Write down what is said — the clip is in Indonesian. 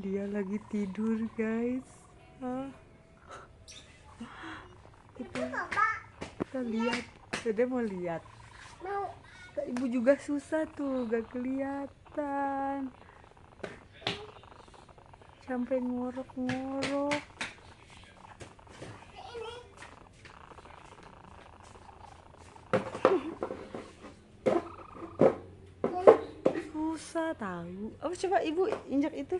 Dia lagi tidur guys. Kita lihat. Dede mau lihat. Ibu juga susah tuh, gak kelihatan. Sampai ngorok-ngorok. Susah tahu. Oh, coba ibu injak itu.